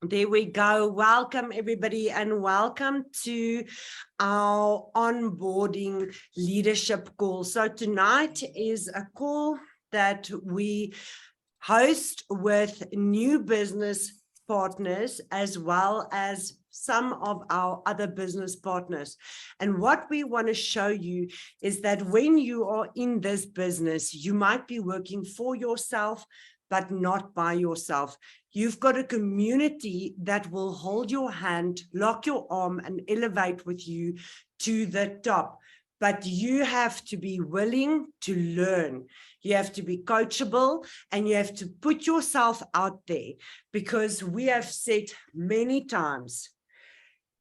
There we go. Welcome, everybody, and welcome to our onboarding leadership call. So tonight is a call that we host with new business partners as well as some of our other business partners. And what we want to show you is that when you are in this business, you might be working for yourself, but not by yourself. You've got a community that will hold your hand, lock your arm, and elevate with you to the top. But you have to be willing to learn. You have to be coachable, and you have to put yourself out there, because we have said many times,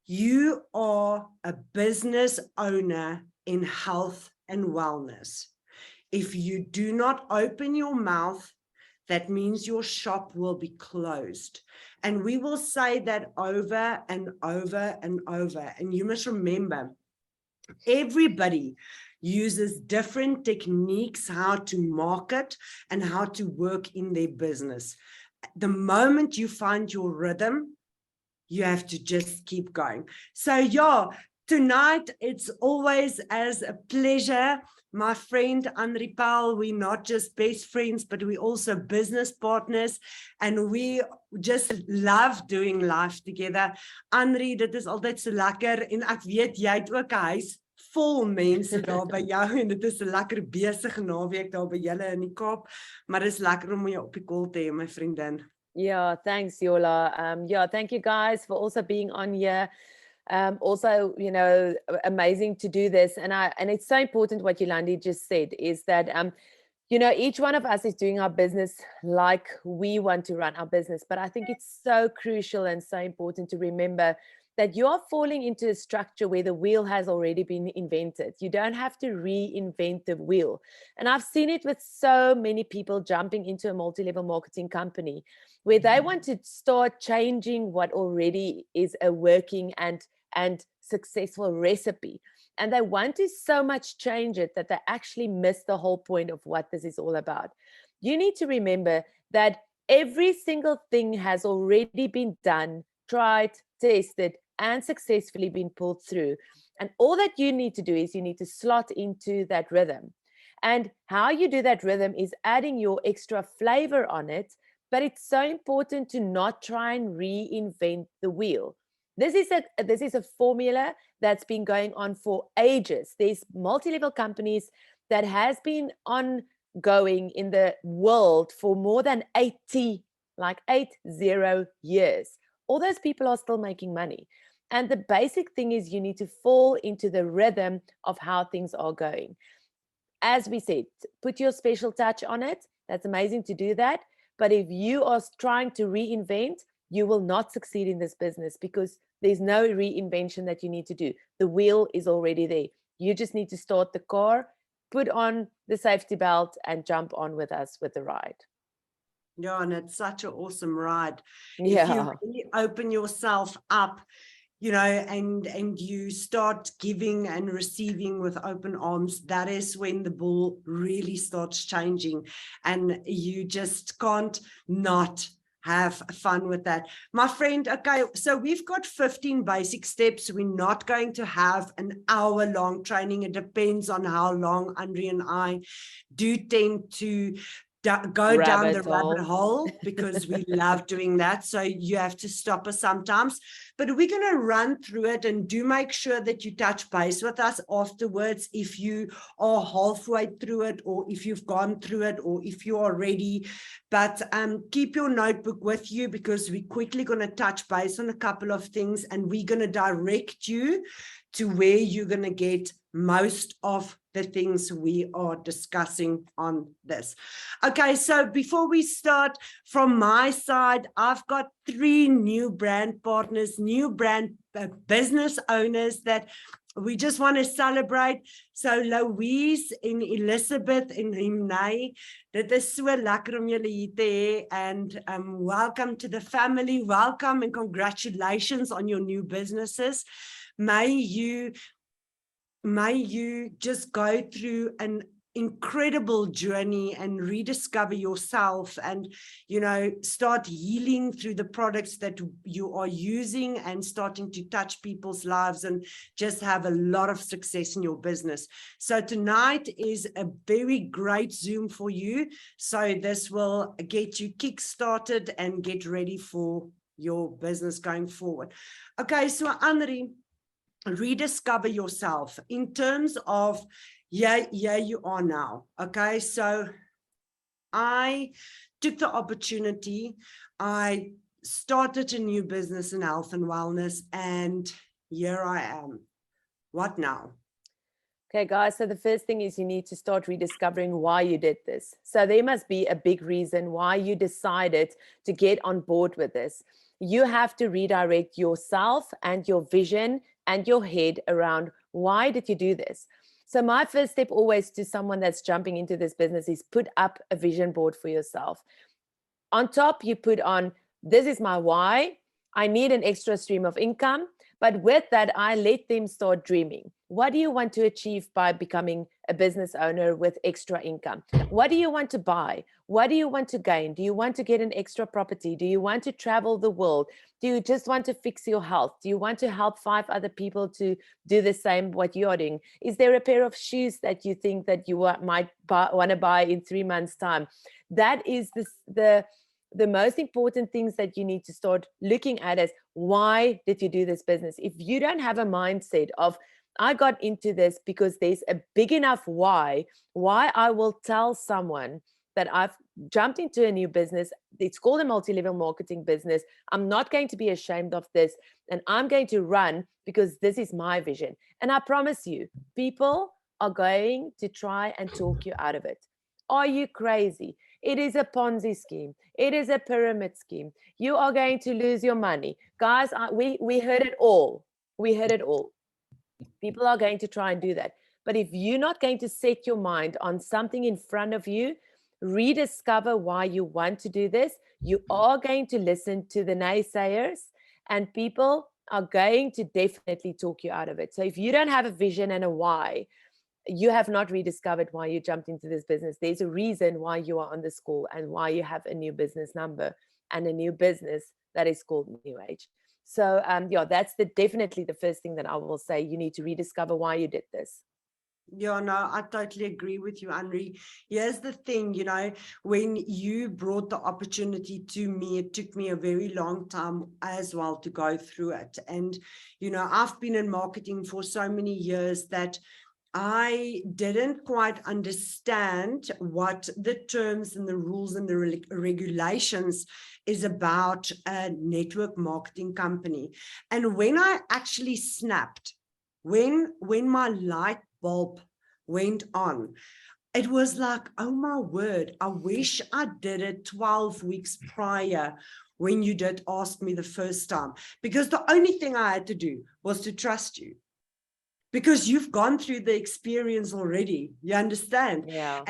you are a business owner in health and wellness. If you do not open your mouth, that means your shop will be closed. And we will say that over and over and over. And you must remember, everybody uses different techniques how to market and how to work in their business. The moment you find your rhythm, you have to just keep going. So yeah, tonight it's always as a pleasure. My friend Anri, we're not just best friends, but we also business partners, and we just love doing life together. Anri, dit is altyd so lekker, en ek weet jy het ook 'n huis vol mense daar by jou, en dit is 'n lekker besige naweek daar by julle in die Kaap, maar dit is lekker om jou op die call te hê, my vriendin. Yeah, thanks, Yolla. Yeah, thank you guys for also being on here. Also, you know, amazing to do this. And it's so important what Yolandi just said is that, you know, each one of us is doing our business like we want to run our business. But I think it's so crucial and so important to remember that you're falling into a structure where the wheel has already been invented. You don't have to reinvent the wheel. And I've seen it with so many people jumping into a multi-level marketing company where they want to start changing what already is a working and successful recipe. And they want to so much change it that they actually miss the whole point of what this is all about. You need to remember that every single thing has already been done, tried, tested, and successfully been pulled through. And all that you need to do is you need to slot into that rhythm. And how you do that rhythm is adding your extra flavor on it. But it's so important to not try and reinvent the wheel. This is a formula that's been going on for ages. There's multi-level companies that has been ongoing in the world for more than 80 years. All those people are still making money. And the basic thing is you need to fall into the rhythm of how things are going. As we said, put your special touch on it. That's amazing to do that. But if you are trying to reinvent, you will not succeed in this business because there's no reinvention that you need to do. The wheel is already there. You just need to start the car, put on the safety belt, and jump on with us with the ride. Yeah, and it's such an awesome ride. Yeah. If you really open yourself up, you know, and you start giving and receiving with open arms, that is when the ball really starts changing, and you just can't not have fun with that. My friend, okay, so we've got 15 basic steps. We're not going to have an hour-long training. It depends on how long Anri and I do tend to go down the rabbit hole because we love doing that. So you have to stop us sometimes, but we're going to run through it, and do make sure that you touch base with us afterwards if you are halfway through it, or if you've gone through it, or if you are ready. But keep your notebook with you, because we're quickly going to touch base on a couple of things, and we're going to direct you to where you're going to get most of the things we are discussing on this. Okay, so before we start, from my side, I've got 3 new brand partners, new brand business owners that we just want to celebrate. So Louise en Elizabeth en Renee, dit is so lekker om julle hier te hê, and welcome to the family. Welcome and congratulations on your new businesses. May you just go through an incredible journey and rediscover yourself, and start healing through the products that you are using, and starting to touch people's lives and just have a lot of success in your business. So tonight is a very great Zoom for you. So this will get you kick started and get ready for your business going forward. Okay, so Anri, rediscover yourself in terms of you are now. Okay, so I took the opportunity, I started a new business in health and wellness, and here I am. What now? Okay, guys, so the first thing is you need to start rediscovering why you did this. So there must be a big reason why you decided to get on board with this. You have to redirect yourself and your vision and your head around why did you do this? So my first step always to someone that's jumping into this business is put up a vision board for yourself. On top, you put on, this is my why. I need an extra stream of income. But with that, I let them start dreaming. What do you want to achieve by becoming a business owner with extra income? What do you want to buy? What do you want to gain? Do you want to get an extra property? Do you want to travel the world? Do you just want to fix your health? Do you want to help 5 other people to do the same what you are doing? Is there a pair of shoes that you think that you might want to buy in 3 months' time? That is the most important things that you need to start looking at is, why did you do this business? If you don't have a mindset of, I got into this because there's a big enough why I will tell someone that I've jumped into a new business. It's called a multi-level marketing business. I'm not going to be ashamed of this, and I'm going to run because this is my vision. And I promise you, people are going to try and talk you out of it. Are you crazy? It is a Ponzi scheme. It is a pyramid scheme. You are going to lose your money. Guys, we heard it all. We heard it all. People are going to try and do that. But if you're not going to set your mind on something in front of you, rediscover why you want to do this, you are going to listen to the naysayers, and people are going to definitely talk you out of it. So if you don't have a vision and a why, you have not rediscovered why you jumped into this business. There's a reason why you are on this call and why you have a new business number and a new business that is called New Age. So that's definitely the first thing that I will say. You need to rediscover why you did this. Yeah, no, I totally agree with you, Anri. Here's the thing, when you brought the opportunity to me, it took me a very long time as well to go through it. And, I've been in marketing for so many years that I didn't quite understand what the terms and the rules and the regulations is about a network marketing company. And when I actually snapped, when my light bulb went on, it was like, oh my word, I wish I did it 12 weeks prior when you did ask me the first time, because the only thing I had to do was to trust you. Because you've gone through the experience already, you understand? Yeah.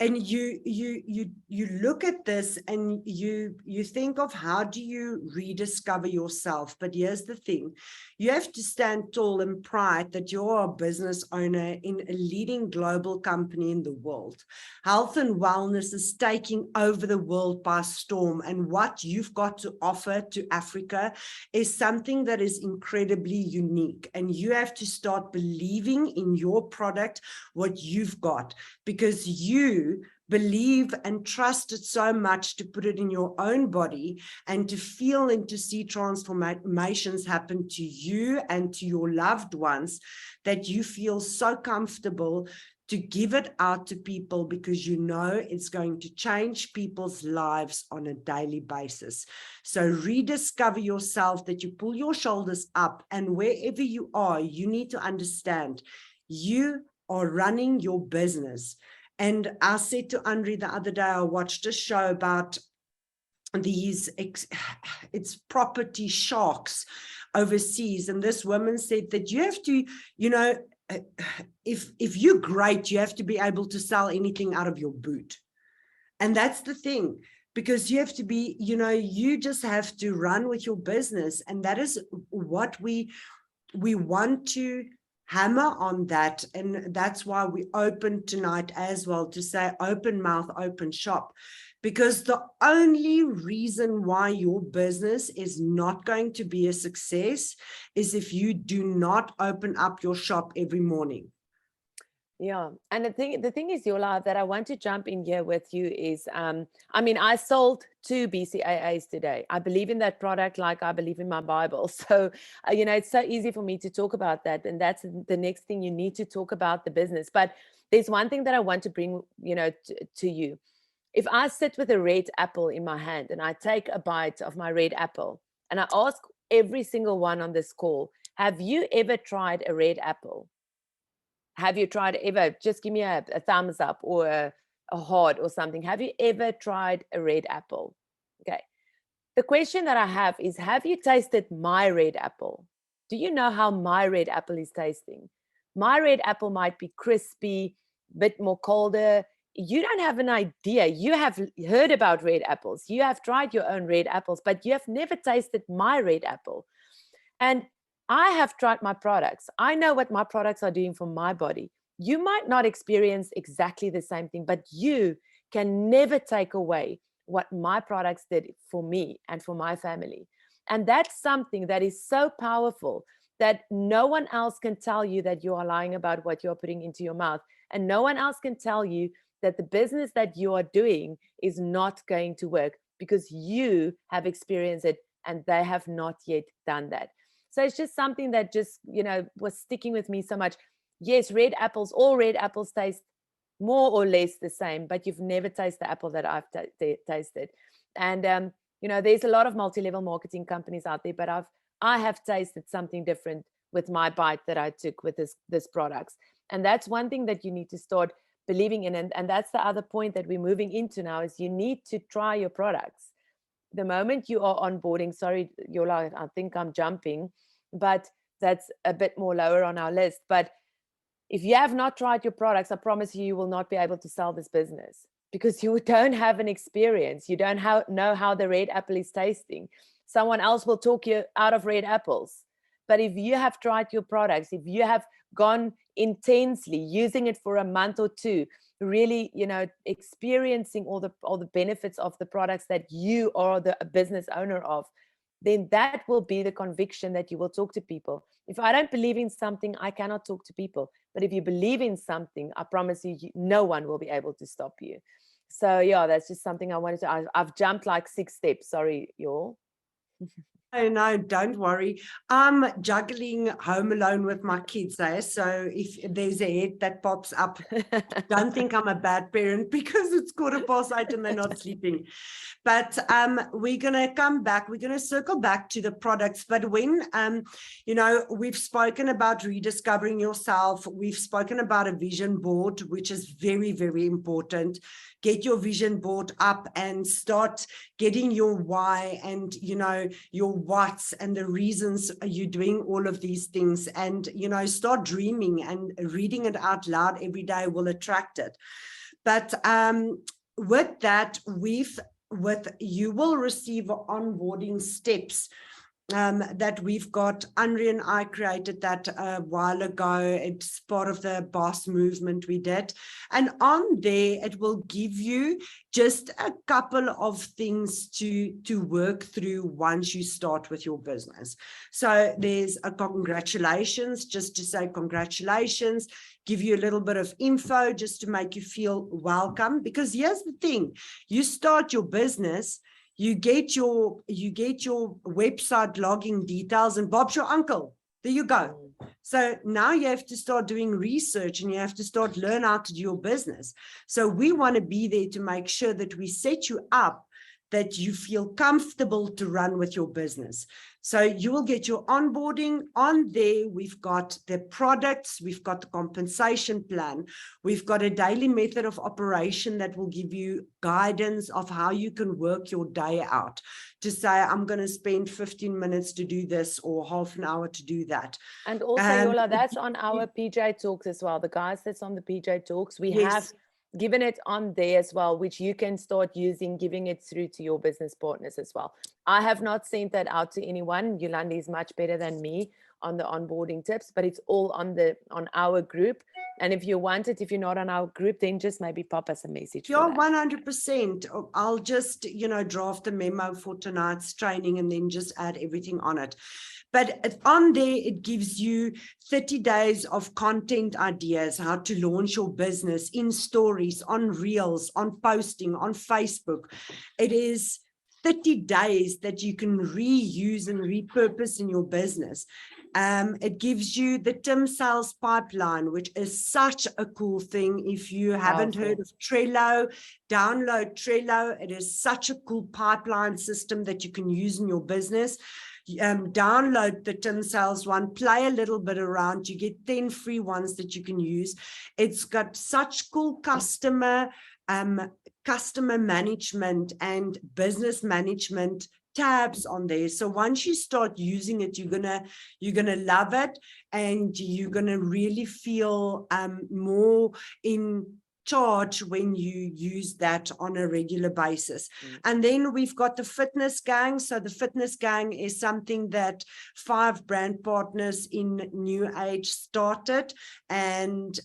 And you look at this and you think of, how do you rediscover yourself? But here's the thing, you have to stand tall in pride that you're a business owner in a leading global company in the world. Health and wellness is taking over the world by storm, and what you've got to offer to Africa is something that is incredibly unique, and you have to start believing in your product, what you've got, because you believe and trust it so much to put it in your own body and to feel and to see transformations happen to you and to your loved ones, that you feel so comfortable to give it out to people, because you know it's going to change people's lives on a daily basis. So rediscover yourself, that you pull your shoulders up, and wherever you are, you need to understand you are running your business. And I said to Anri the other day, I watched a show about these, it's property sharks overseas. And this woman said that you have to, if you're great, you have to be able to sell anything out of your boot. And that's the thing, because you have to be, you just have to run with your business. And that is what we want to hammer on that. And that's why we open tonight as well, to say open mouth, open shop. Because the only reason why your business is not going to be a success is if you do not open up your shop every morning. Yeah. And the thing is, Yolla, that I want to jump in here with you is, I mean, I sold 2 BCAAs today. I believe in that product like I believe in my Bible. So, you know, it's so easy for me to talk about that. And that's the next thing, you need to talk about the business. But there's one thing that I want to bring, you know, to you. If I sit with a red apple in my hand and I take a bite of my red apple and I ask every single one on this call, have you ever tried a red apple? Have you tried ever? Just give me a thumbs up or a heart or something. Have you ever tried a red apple? Okay. The question that I have you tasted my red apple? Do you know how my red apple is tasting? My red apple might be crispy, bit more colder. You don't have an idea. You have heard about red apples. You have tried your own red apples, but you have never tasted my red apple. And I have tried my products. I know what my products are doing for my body. You might not experience exactly the same thing, but you can never take away what my products did for me and for my family. And that's something that is so powerful that no one else can tell you that you are lying about what you're putting into your mouth. And no one else can tell you that the business that you are doing is not going to work, because you have experienced it and they have not yet done that. So it's just something that just, you know, was sticking with me so much. Yes, red apples, all red apples taste more or less the same, but you've never tasted the apple that I've tasted. And, you know, there's a lot of multi-level marketing companies out there, but I have tasted something different with my bite that I took with this products. And that's one thing that you need to start believing in. And that's the other point that we're moving into now, is you need to try your products. The moment you are onboarding, sorry, Yolla, I think I'm jumping, but that's a bit more lower on our list. But if you have not tried your products, I promise you, you will not be able to sell this business, because you don't have an experience. You don't know how the red apple is tasting. Someone else will talk you out of red apples. But if you have tried your products, if you have gone intensely using it for a month or two, really, you know, experiencing all the benefits of the products that you are the business owner of, then that will be the conviction that you will talk to people. If I don't believe in something, I cannot talk to people. But if you believe in something, I promise you, no one will be able to stop you. So yeah, that's just something I wanted to, I've jumped like 6 steps. Sorry, y'all. Oh, no, don't worry. I'm juggling Home Alone with my kids, so if there's a head that pops up, don't think I'm a bad parent because it's 8:15 and they're not sleeping. But we're going to come back. We're going to circle back to the products. But when, you know, we've spoken about rediscovering yourself. We've spoken about a vision board, which is very, very important. Get your vision board up and start getting your why and, you know, your what's and the reasons you're doing all of these things. And, you know, start dreaming, and reading it out loud every day will attract it. But with that, you will receive onboarding steps that we've got. Anri and I created that a while ago. It's part of the boss movement we did. And on there, it will give you just a couple of things to work through once you start with your business. So there's a congratulations, just to say congratulations, give you a little bit of info just to make you feel welcome. Because here's the thing, you start your business, you get your website login details, and Bob's your uncle. There you go. So now you have to start doing research, and you have to start learn how to do your business. So we want to be there to make sure that we set you up, that you feel comfortable to run with your business. So you will get your onboarding on there. We've got the products, we've got the compensation plan, we've got a daily method of operation that will give you guidance of how you can work your day out, to say, I'm going to spend 15 minutes to do this or half an hour to do that. And also, Yolla, that's on our PJ Talks as well. The guys that's on the PJ Talks, we have given it on there as well, which you can start using, giving it through to your business partners as well. I have not sent that out to anyone. Yolandi is much better than me the onboarding tips, but it's all on our group. And if you want it, if you're not on our group, then just maybe pop us a message. Yeah, 100%. I'll just, draft a memo for tonight's training and then just add everything on it. But on there, it gives you 30 days of content ideas, how to launch your business in stories, on reels, on posting, on Facebook. It is 30 days that you can reuse and repurpose in your business. It gives you the Tim sales pipeline, which is such a cool thing. If you haven't heard of Trello, download Trello. It is such a cool pipeline system that you can use in your business. Download the Tim sales one, play a little bit around. You get 10 free ones that you can use. It's got such cool customer management and business management tabs on there. So once you start using it, you're gonna love it, and you're gonna really feel more in charge when you use that on a regular basis. And then we've got the fitness gang. So the fitness gang is something that 5 brand partners in New Age started, and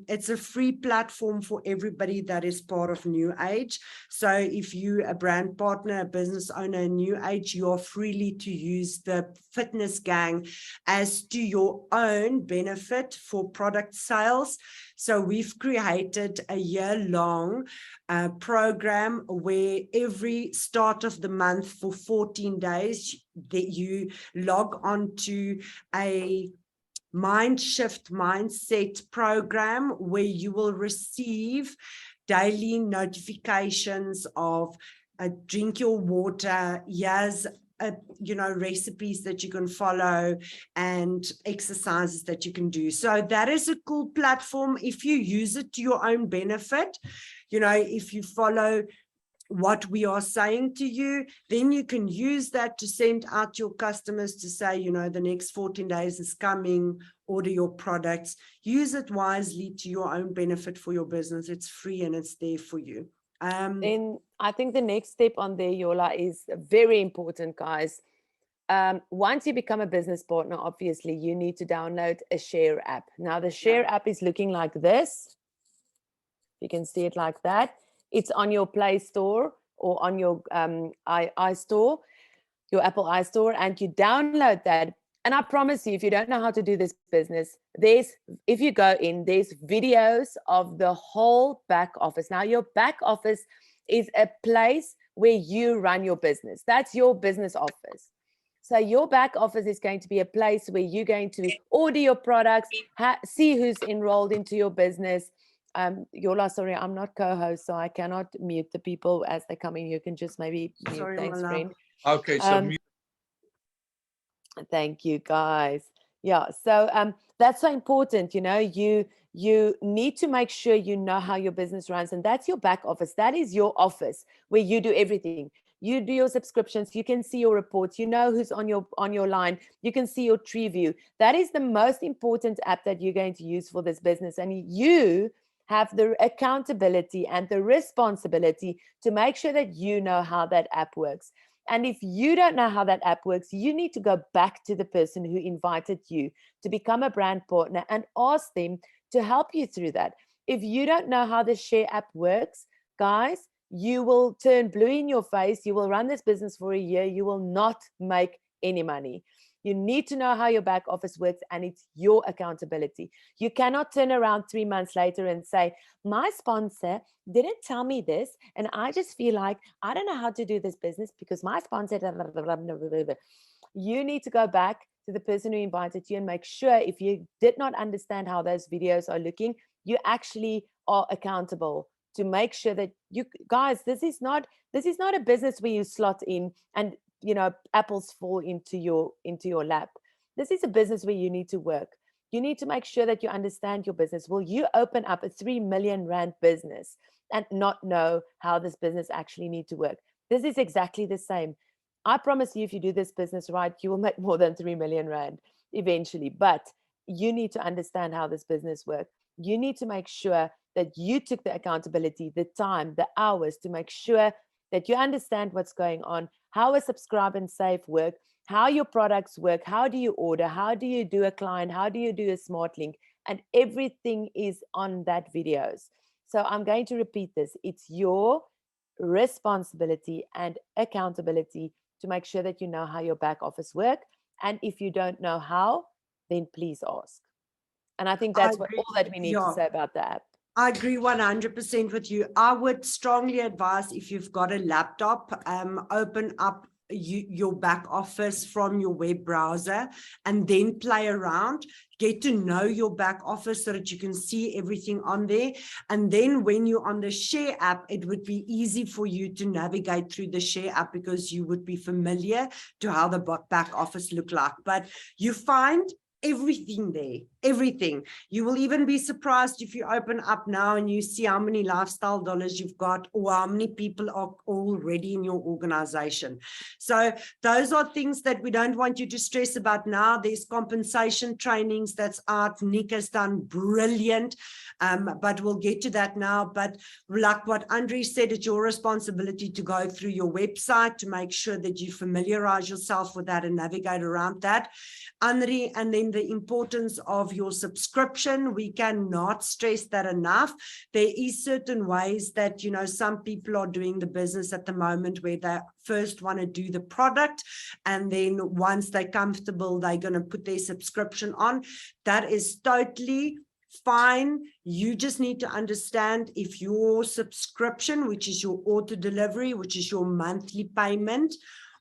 it's a free platform for everybody that is part of New Age. So if you're a brand partner, a business owner in New Age, you are freely to use the fitness gang as to your own benefit for product sales. So we've created a year-long program where every start of the month for 14 days that you log on to a mind shift mindset program where you will receive daily notifications of drink your water, yes, recipes that you can follow and exercises that you can do. So that is a cool platform if you use it to your own benefit. If you follow what we are saying to you, then you can use that to send out your customers to say, the next 14 days is coming, order your products. Use it wisely to your own benefit for your business. It's free and it's there for you. Then I think the next step on there, Yolla, is very important, guys. Once you become a business partner, obviously you need to download a share app. Now the share app is looking like this. You can see it like that. It's on your Play Store or on your iStore, your Apple iStore, and you download that. And I promise you, if you don't know how to do this business, if you go in, there's videos of the whole back office. Now, your back office is a place where you run your business. That's your business office. So your back office is going to be a place where you're going to order your products, see who's enrolled into your business. Yolla, sorry, I'm not co-host, so I cannot mute the people as they come in. You can just maybe mute. Sorry, thanks, friend. Okay, so mute. Thank you, guys. Yeah, so that's so important. You need to make sure you know how your business runs, and that's your back office. That is your office where you do everything. You do your subscriptions. You can see your reports. You know who's on your line. You can see your tree view. That is the most important app that you're going to use for this business, and you have the accountability and the responsibility to make sure that you know how that app works. And if you don't know how that app works, you need to go back to the person who invited you to become a brand partner and ask them to help you through that. If you don't know how the share app works, guys, you will turn blue in your face. You will run this business for a year. You will not make any money. You need to know how your back office works, and it's your accountability. You cannot turn around 3 months later and say, my sponsor didn't tell me this, and I just feel like I don't know how to do this business because my sponsor. You need to go back to the person who invited you and make sure if you did not understand how those videos are looking, you actually are accountable to make sure that you guys, this is not a business where you slot in and apples fall into your lap. This is a business where you need to work. You need to make sure that you understand your business. Will you open up a 3 million rand business and not know how this business actually needs to work? This is exactly the same. I promise you, if you do this business right, you will make more than 3 million rand eventually. But you need to understand how this business works. You need to make sure that you took the accountability, the time, the hours to make sure that you understand what's going on, how a subscribe and save work, how your products work, how do you order, how do you do a client, how do you do a smart link, and everything is on that videos. So I'm going to repeat this. It's your responsibility and accountability to make sure that you know how your back office work. And if you don't know how, then please ask. And I think I that's agree. all that we need to Yeah. say about the app. I agree 100% with you. I would strongly advise, if you've got a laptop, open up your back office from your web browser and then play around. Get to know your back office so that you can see everything on there. And then when you're on the Share app, it would be easy for you to navigate through the Share app because you would be familiar to how the back office look like. But you find everything there, everything. You will even be surprised if you open up now and you see how many lifestyle dollars you've got or how many people are already in your organization. So those are things that we don't want you to stress about now. There's compensation trainings that's out. Nick has done brilliant, but we'll get to that now. But like what Anri said, it's your responsibility to go through your website to make sure that you familiarize yourself with that and navigate around that. Anri, and then the importance of your subscription. We cannot stress that enough. There is certain ways that, you know, some people are doing the business at the moment where they first want to do the product, and then once they're comfortable, they're going to put their subscription on. That is totally fine. You just need to understand if your subscription, which is your auto delivery, which is your monthly payment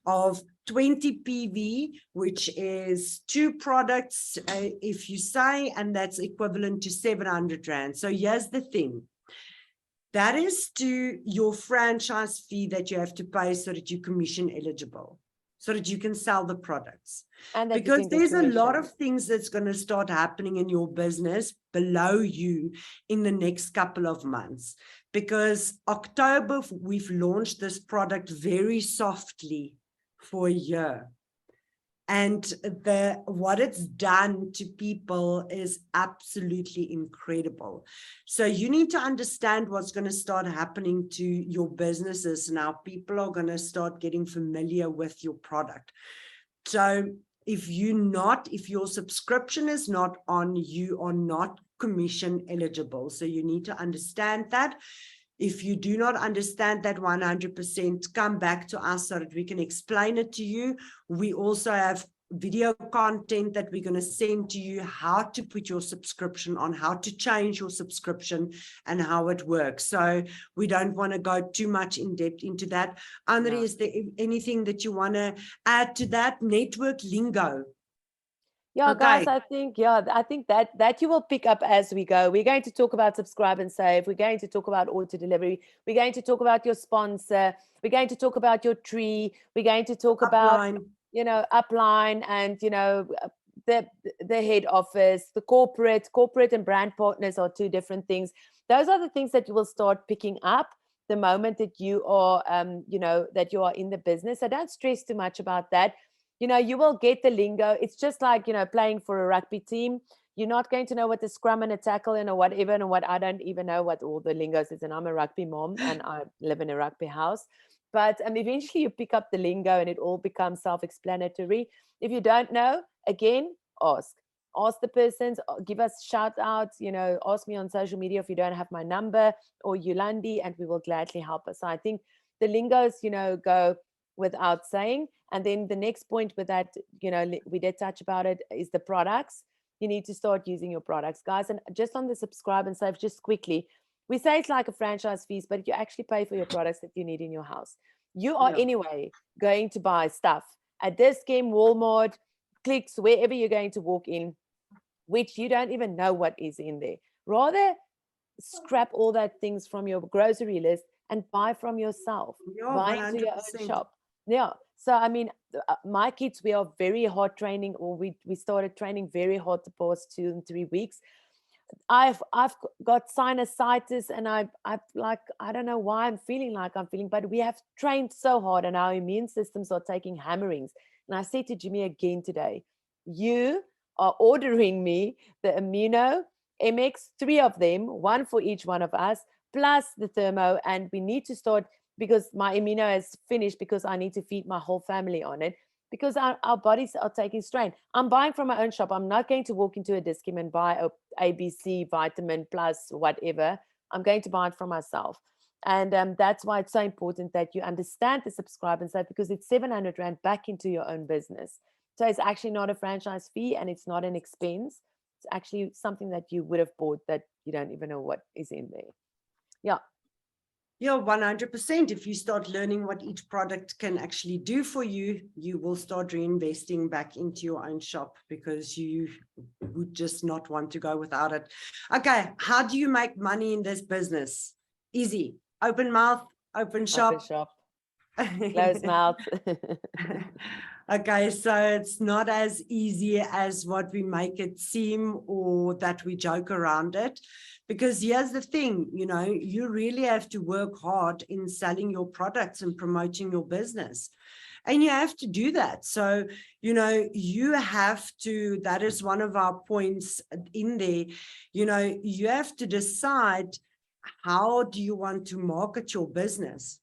of 20 PV, which is 2 products, if you say, and that's equivalent to 700 Rand. So here's the thing. That is to your franchise fee that you have to pay so that you're commission eligible, so that you can sell the products. And that because there's a lot of things that's going to start happening in your business below you in the next couple of months. Because October, we've launched this product very softly for a year. And what it's done to people is absolutely incredible. So you need to understand what's going to start happening to your businesses now. People are going to start getting familiar with your product. So if your subscription is not on, you are not commission eligible. So you need to understand that. If you do not understand that 100%, come back to us so that we can explain it to you. We also have video content that we're going to send to you, how to put your subscription on, how to change your subscription, and how it works. So we don't want to go too much in depth into that. Anri, is there anything that you want to add to that? Network lingo. Yeah, guys, I think that you will pick up as we go. We're going to talk about subscribe and save. We're going to talk about auto delivery. We're going to talk about your sponsor. We're going to talk about your tree. We're going to talk about, you know, upline, and, you know, the head office, the corporate and brand partners are 2 different things. Those are the things that you will start picking up the moment that you are, you know, that you are in the business. So don't stress too much about that. You know, you will get the lingo. It's just like, you know, playing for a rugby team. You're not going to know what the scrum and a tackle and or whatever, and what I don't even know what all the lingos is. And I'm a rugby mom and I live in a rugby house. But eventually you pick up the lingo and it all becomes self-explanatory. If you don't know, again, ask the persons, give us shout outs, you know, ask me on social media if you don't have my number, or Yolandi, and we will gladly help us. So I think the lingos, you know, go without saying. And then the next point with that, you know, we did touch about it, is the products. You need to start using your products, guys. And just on the subscribe and save, just quickly, we say it's like a franchise fees, but you actually pay for your products that you need in your house. You are anyway going to buy stuff at Dis-Chem, Walmart, Clicks, wherever you're going to walk in, which you don't even know what is in there. Rather, scrap all that things from your grocery list and buy from yourself. Buy into your own shop. Yeah. So, I mean, my kids, we are very hard training, or we started training very hard the past 2 and 3 weeks. I've got sinusitis, and I've like, I don't know why I'm feeling like I'm feeling, but we have trained so hard and our immune systems are taking hammerings. And I said to Jimmy again today, you are ordering me the Amino MX, 3 of them, 1 for each one of us, plus the thermo. And we need to start, because my Amino is finished, because I need to feed my whole family on it. because our bodies are taking strain. I'm buying from my own shop. I'm not going to walk into a Dis-Chem and buy a ABC vitamin plus whatever. I'm going to buy it from myself. And that's why it's so important that you understand the subscribe and save, because it's 700 Rand back into your own business. So it's actually not a franchise fee and it's not an expense. It's actually something that you would have bought that you don't even know what is in there. Yeah. Yeah, 100%. If you start learning what each product can actually do for you, you will start reinvesting back into your own shop, because you would just not want to go without it. Okay, how do you make money in this business? Easy. Open mouth, open shop. Open shop. Closed mouth. Okay, so it's not as easy as what we make it seem, or that we joke around it. Because here's the thing, you really have to work hard in selling your products and promoting your business. And you have to do that. So, you have to, that is one of our points in there, you have to decide, how do you want to market your business?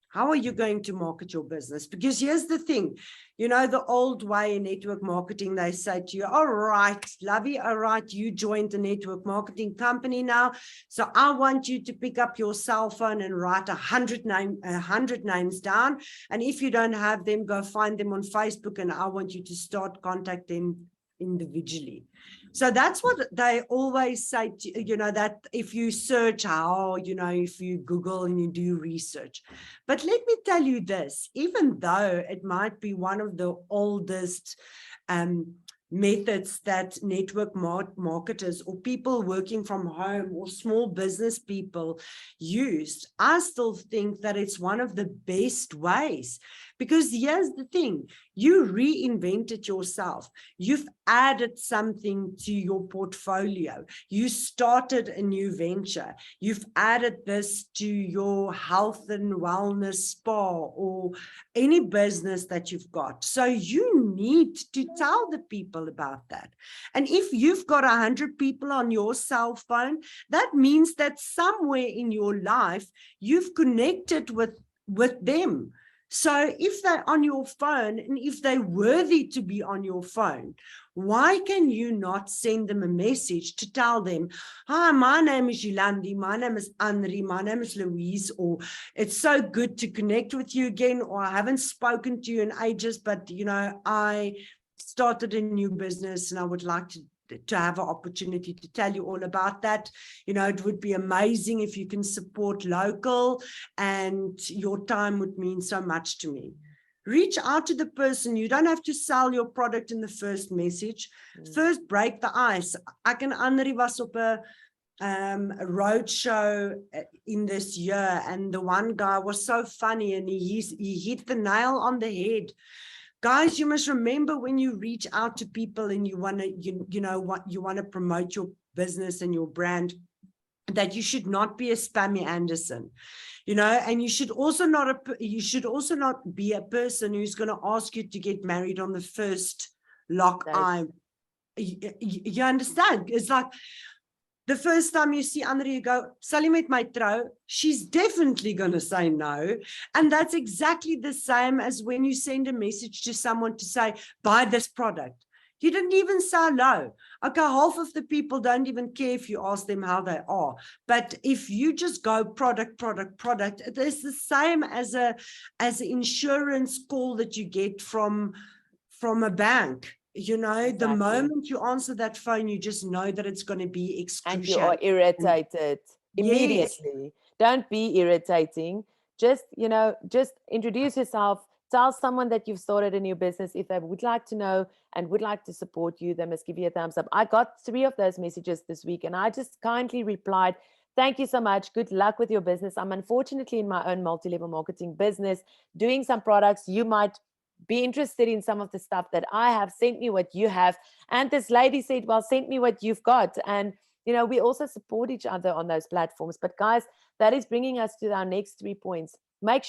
How are you going to market your business? Because here's the thing, the old way in network marketing, they say to you, all right, lovey, all right, you joined the network marketing company now. So I want you to pick up your cell phone and write 100 names down. And if you don't have them, go find them on Facebook. And I want you to start contacting them individually. So that's what they always say to, that if you search how, if you Google and you do research. But let me tell you this, even though it might be one of the oldest methods that network marketers or people working from home or small business people used, I still think that it's one of the best ways. Because here's the thing, you reinvented yourself. You've added something to your portfolio. You started a new venture. You've added this to your health and wellness spa or any business that you've got. So you need to tell the people about that. And if you've got 100 people on your cell phone, that means that somewhere in your life, you've connected with them. So if they're on your phone and if they're worthy to be on your phone, why can you not send them a message to tell them, hi, my name is Yolla, my name is Anri, my name is Louise, or it's so good to connect with you again, or I haven't spoken to you in ages, but I started a new business and I would like to have an opportunity to tell you all about that. It would be amazing if you can support local, and your time would mean so much to me. Reach out to the person. You don't have to sell your product in the first message. First, break the ice. Ek en Anri was op a road show in this year, and the one guy was so funny, and he hit the nail on the head. Guys, you must remember, when you reach out to people and you want to, you want to promote your business and your brand, that you should not be a spammy Anderson, and you should also not be a person who's going to ask you to get married on the first lock eye. You understand? It's like, the first time you see Anri, you go, sal jy met my trou? She's definitely going to say no. And that's exactly the same as when you send a message to someone to say, buy this product. You didn't even say hello. Okay, half of the people don't even care if you ask them how they are. But if you just go product, it is the same as an insurance call that you get from a bank. Exactly. The moment you answer that phone, you just know that it's going to be excruciating. And you are irritated immediately. Yes. Don't be irritating. Just introduce yourself. Tell someone that you've started a new business. If they would like to know and would like to support you, they must give you a thumbs up. I got 3 of those messages this week, and I just kindly replied, thank you so much. Good luck with your business. I'm unfortunately in my own multi-level marketing business doing some products. You might be interested in some of the stuff that I have. Sent me what you have. And this lady said, well, send me what you've got. And, we also support each other on those platforms. But guys, that is bringing us to our next 3 points. Make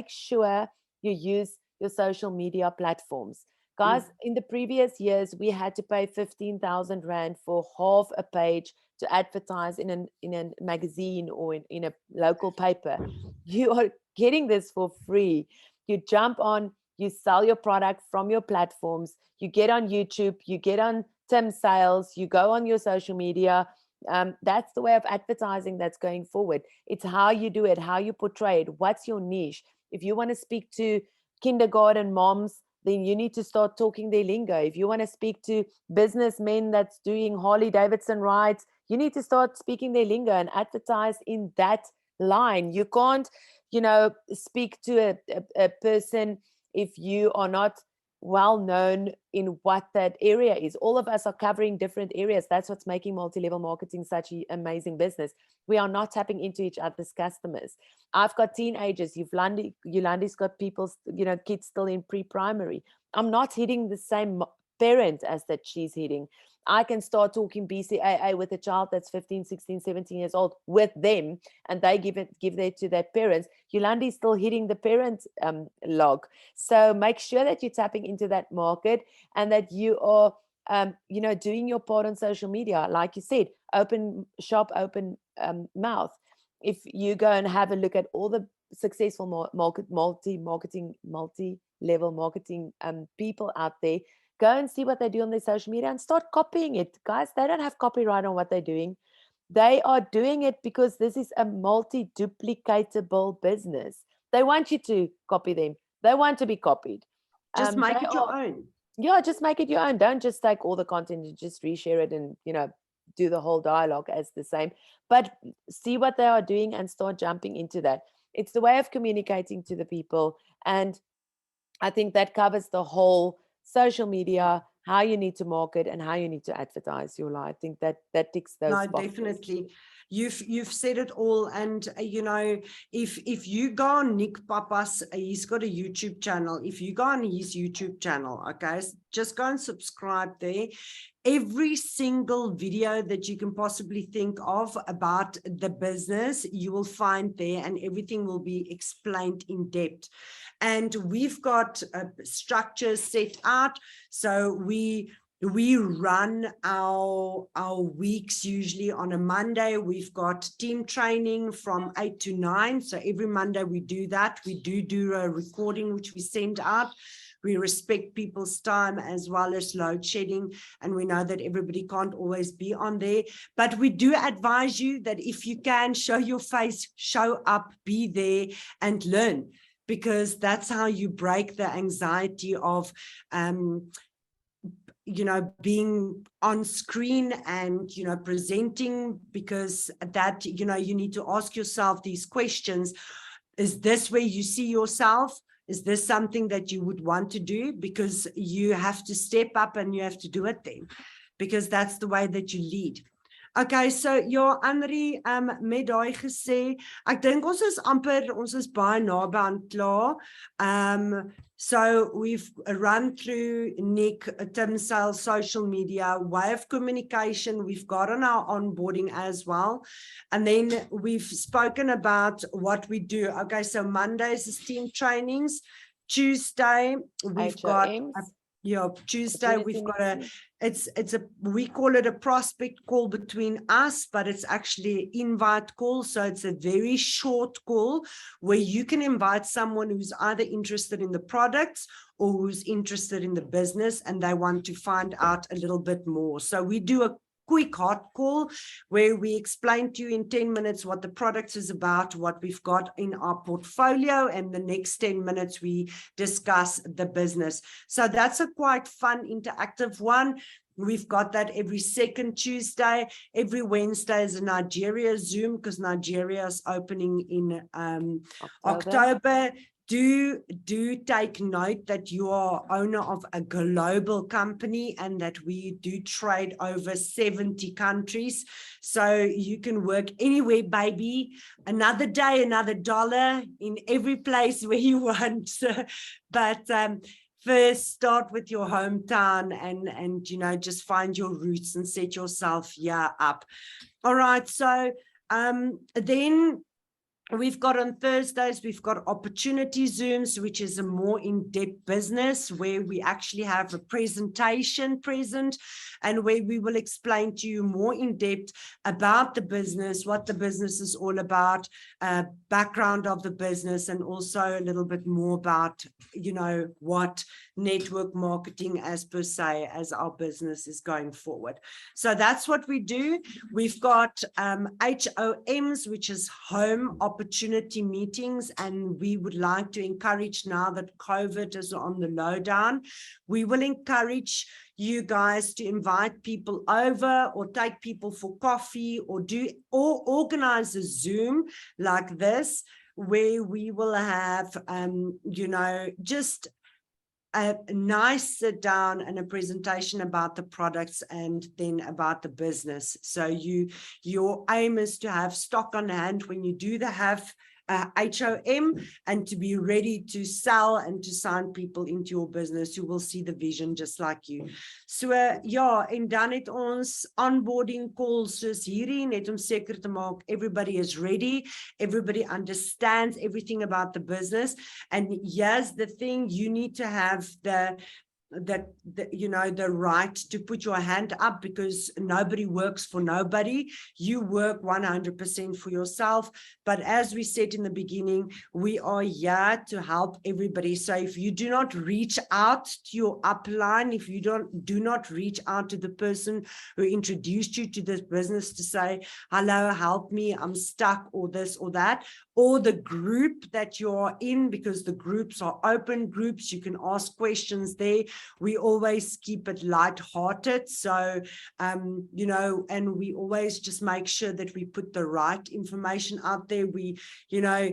sure you use your social media platforms. Guys, in the previous years, we had to pay 15,000 Rand for half a page to advertise in a magazine or in a local paper. You are getting this for free. You jump on, you sell your product from your platforms, you get on YouTube, you get on Tim Sales, you go on your social media. That's the way of advertising that's going forward. It's how you do it, how you portray it, what's your niche. If you want to speak to kindergarten moms, then you need to start talking their lingo. If you want to speak to businessmen that's doing Harley Davidson rides, you need to start speaking their lingo and advertise in that line. You can't, speak to a person if you are not well known in what that area is. All of us are covering different areas. That's what's making multi-level marketing such an amazing business. We are not tapping into each other's customers. I've got teenagers. Yolandi's got people, kids still in pre-primary. I'm not hitting the same parent as that she's hitting. I can start talking BCAA with a child that's 15, 16, 17 years old with them, and they give that to their parents. Yolandi's still hitting the parent log. So make sure that you're tapping into that market and that you are, doing your part on social media. Like you said, open shop, open mouth. If you go and have a look at all the successful multi-level marketing people out there, go and see what they do on their social media and start copying it. Guys, they don't have copyright on what they're doing. They are doing it because this is a multi-duplicatable business. They want you to copy them. They want to be copied. Just make it your own. Yeah, just make it your own. Don't just take all the content and just reshare it and, do the whole dialogue as the same. But see what they are doing and start jumping into that. It's the way of communicating to the people. And I think that covers the whole social media, how you need to market and how you need to advertise your life. I think that ticks those boxes. Definitely. You've said it all. And if you go on Nick Papa's, he's got a YouTube channel. If you go on his YouTube channel, okay, just go and subscribe there. Every single video that you can possibly think of about the business, you will find there, and everything will be explained in depth. And we've got structures set out. So we run our weeks usually on a Monday. We've got team training from 8 to 9. So every Monday we do that. We do a recording, which we send out. We respect people's time as well as load shedding. And we know that everybody can't always be on there. But we do advise you that if you can, show your face, show up, be there and learn, because that's how you break the anxiety of being on screen and, presenting, because that, you need to ask yourself these questions. Is this where you see yourself? Is this something that you would want to do? Because you have to step up and you have to do it then, because that's the way that you lead. Okay, so ja, Anri, met daai gesê, ek dink ons is baie naby aan klaar. So we've run through Nick, Tim Sales, social media, way of communication. We've got on our onboarding as well. And then we've spoken about what we do. Okay, so Mondays is team trainings. Tuesday, we've got... Tuesday we've got we call it a prospect call between us, but it's actually an invite call. So it's a very short call where you can invite someone who's either interested in the products or who's interested in the business and they want to find out a little bit more. So we do a quick hot call where we explain to you in 10 minutes what the product is about, what we've got in our portfolio, and the next 10 minutes we discuss the business. So that's a quite fun interactive one. We've got that every second Tuesday. Every Wednesday is a Nigeria Zoom, because Nigeria is opening in October. Do take note that you are owner of a global company and that we do trade over 70 countries. So you can work anywhere, baby. Another day, another dollar in every place where you want. But first start with your hometown and just find your roots and set yourself up. All right. So then We've got on Thursdays, we've got opportunity Zooms, which is a more in-depth business where we actually have a presentation present and where we will explain to you more in depth about the business, what the business is all about, background of the business, and also a little bit more about, you know, what network marketing as per se as our business is going forward. So that's what we do. We've got HOMs, which is home opportunity meetings, and we would like to encourage, now that COVID is on the lowdown, we will encourage you guys to invite people over or take people for coffee or organize a Zoom like this, where we will have, you know, just a nice sit down and a presentation about the products and then about the business. So your aim is to have stock on hand when you do have HOM, and to be ready to sell and to sign people into your business who will see the vision just like you. So ja, en dan het ons onboarding calls soos hierdie, net om seker te maak everybody is ready, everybody understands everything about the business. And yes, the thing, you need to have the you know, the right to put your hand up, because nobody works for nobody. You work 100% for yourself. But as we said in the beginning, we are here to help everybody. So if you do not reach out to your upline, if you do not reach out to the person who introduced you to this business to say, hello, help me, I'm stuck, or this or that, or the group that you're in, because the groups are open groups, you can ask questions there. We always keep it light-hearted. So, you know, and we always just make sure that we put the right information out there. We, you know,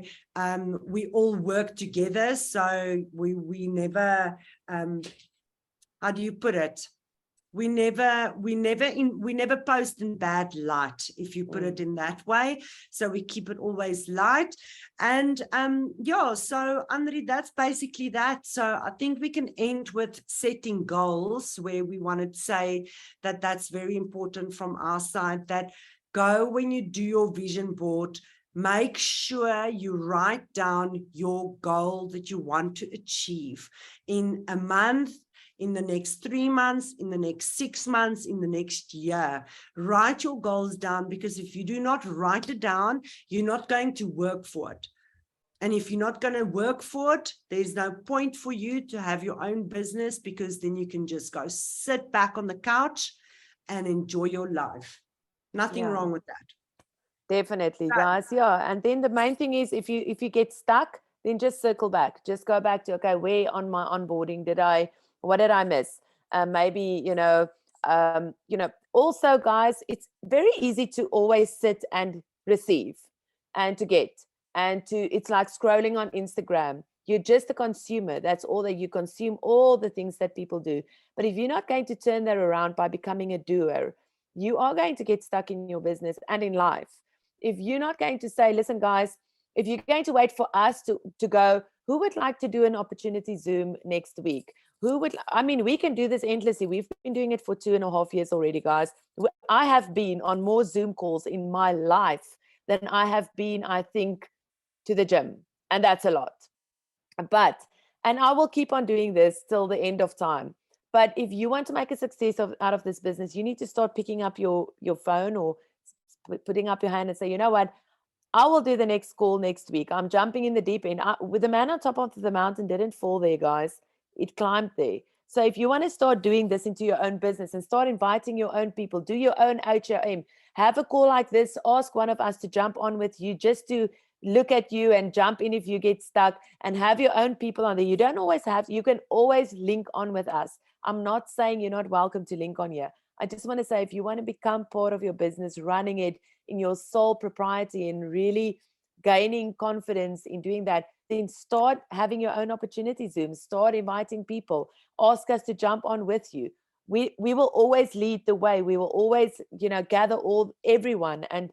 we all work together. So we never, how do you put it? We never post in bad light, if you put it in that way. So we keep it always light. And yeah, so Anri, that's basically that. So I think we can end with setting goals, where we want to say that that's very important from our side, that go, when you do your vision board, make sure you write down your goal that you want to achieve in a month, in the next 3 months, in the next 6 months, in the next year. Write your goals down, because if you do not write it down, you're not going to work for it. And if you're not going to work for it, there's no point for you to have your own business, because then you can just go sit back on the couch and enjoy your life. Nothing wrong with that. Definitely, guys. Yeah. And then the main thing is, if you get stuck, then just circle back. Just go back to, okay, where on my onboarding what did I miss? Maybe, also, guys, it's very easy to always sit and receive and to get, it's like scrolling on Instagram. You're just a consumer. That's all that you consume, all the things that people do. But if you're not going to turn that around by becoming a doer, you are going to get stuck in your business and in life. If you're not going to say, listen, guys, if you're going to wait for us to go, who would like to do an opportunity Zoom next week? We can do this endlessly. We've been doing it for 2.5 years already, guys. I have been on more Zoom calls in my life than I have been, I think, to the gym. And that's a lot. And I will keep on doing this till the end of time. But if you want to make a success out of this business, you need to start picking up your phone or putting up your hand and say, you know what? I will do the next call next week. I'm jumping in the deep end. With the man on top of the mountain didn't fall there, guys. It climbed there. So if you want to start doing this into your own business and start inviting your own people, do your own HOM, have a call like this, ask one of us to jump on with you, just to look at you and jump in if you get stuck, and have your own people on there. You don't always have, you can always link on with us. I'm not saying you're not welcome to link on here. I just want to say, if you want to become part of your business, running it in your sole propriety and really gaining confidence in doing that, then start having your own opportunity Zooms, start inviting people, ask us to jump on with you. We will always lead the way. We will always, gather everyone, and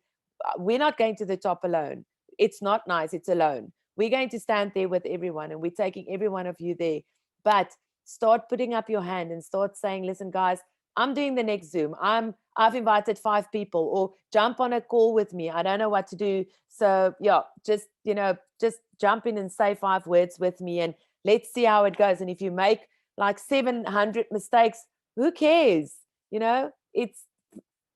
we're not going to the top alone. It's not nice. It's alone. We're going to stand there with everyone, and we're taking every one of you there. But start putting up your hand and start saying, listen, guys, I'm doing the next Zoom. I've invited 5 people, or jump on a call with me. I don't know what to do. So yeah, just, just jump in and say 5 words with me, and let's see how it goes. And if you make like 700 mistakes, who cares? It's,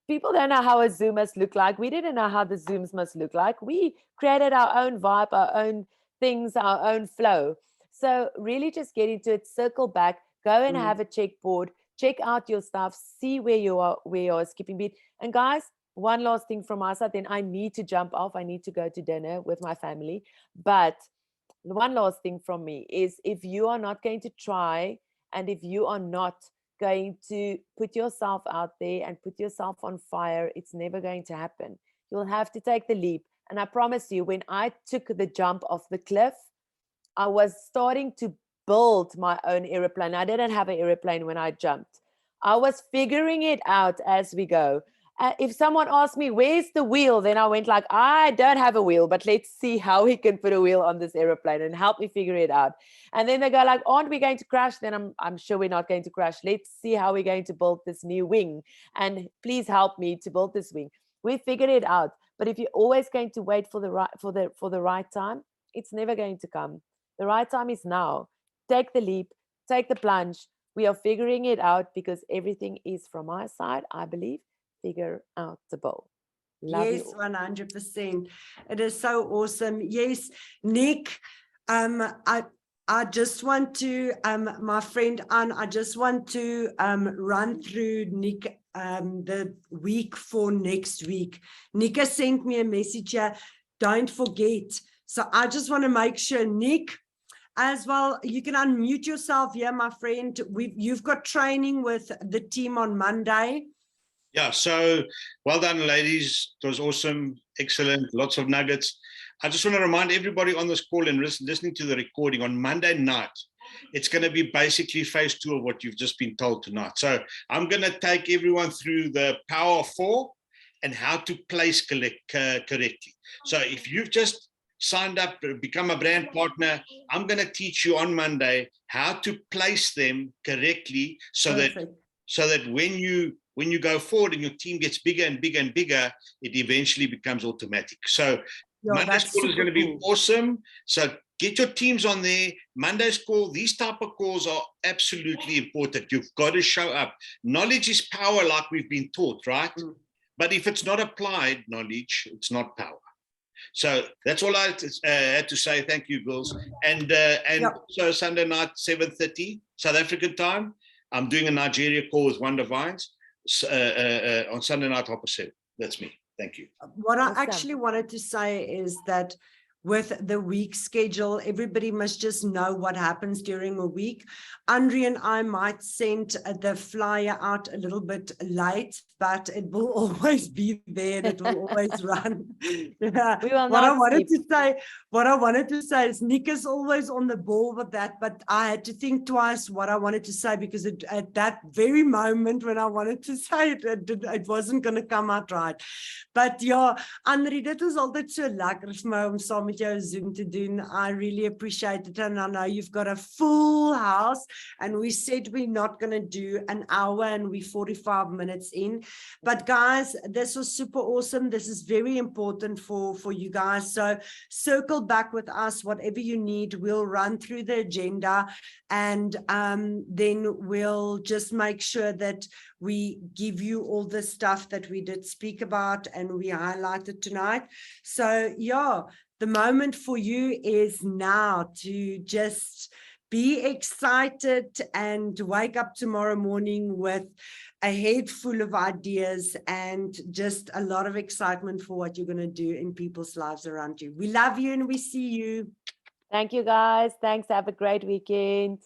people don't know how a Zoom must look like. We didn't know how the Zooms must look like. We created our own vibe, our own things, our own flow. So really just get into it, circle back, go and have a checkboard, check out your stuff, see where you are skipping beat. And guys, one last thing from my side, then I need to jump off. I need to go to dinner with my family. But one last thing from me is, if you are not going to try, and if you are not going to put yourself out there and put yourself on fire, it's never going to happen. You'll have to take the leap. And I promise you, when I took the jump off the cliff, I was starting to build my own airplane. I didn't have an airplane when I jumped. I was figuring it out as we go. If someone asked me, where's the wheel? Then I went like, I don't have a wheel, but let's see how we can put a wheel on this airplane and help me figure it out. And then they go like, aren't we going to crash? Then I'm sure we're not going to crash. Let's see how we're going to build this new wing. And please help me to build this wing. We figured it out. But if you're always going to wait for the right time, it's never going to come. The right time is now. Take the leap, take the plunge. We are figuring it out, because everything is, from my side, I believe, figure out the bowl. Love yes, 100%. It is so awesome. Yes, Nick, I just want to, my friend Anne, I just want to run through Nick the week for next week. Nick has sent me a message here, don't forget. So I just want to make sure, Nick, as well, you can unmute yourself here, my friend. You've got training with the team on Monday. Yeah, so well done, ladies. It was awesome, excellent, lots of nuggets. I just want to remind everybody on this call and listening to the recording, on Monday night, it's going to be basically phase 2 of what you've just been told tonight. So I'm going to take everyone through the power of 4 and how to place correctly. So if you've just signed up, become a brand partner, I'm going to teach you on Monday how to place them correctly, so that when you go forward and your team gets bigger and bigger and bigger, it eventually becomes automatic. So Monday's call is going to be awesome. So get your teams on there. Monday's call, these type of calls are absolutely important. You've got to show up. Knowledge is power, like we've been taught, right? But if it's not applied knowledge, it's not power. So that's all I had to say. Thank you, girls. And so Sunday night, 7:30 South African time, I'm doing a Nigeria call with Wonder Vines on Sunday night, 7:30. That's me. Thank you. What I actually wanted to say is that with the week schedule, everybody must just know what happens during a week. Anri and I might send the flyer out a little bit late, but it will always be there and it will always run. Yeah. What I wanted to say is Nick is always on the ball with that, but I had to think twice what I wanted to say, because at that very moment when I wanted to say it, it wasn't going to come out right. But yeah, Anri, dit is altyd so lekker vir my om saam met jou Zoom te doen. I really appreciate it, and I know you've got a full house, and we said we're not going to do an hour and we're 45 minutes in. But guys, this was super awesome. This is very important for you guys. So circle back with us, whatever you need. We'll run through the agenda, and then we'll just make sure that we give you all the stuff that we did speak about and we highlighted tonight. So yeah, the moment for you is now to just be excited and wake up tomorrow morning with a head full of ideas and just a lot of excitement for what you're going to do in people's lives around you. We love you and we see you. Thank you, guys. Thanks. Have a great weekend.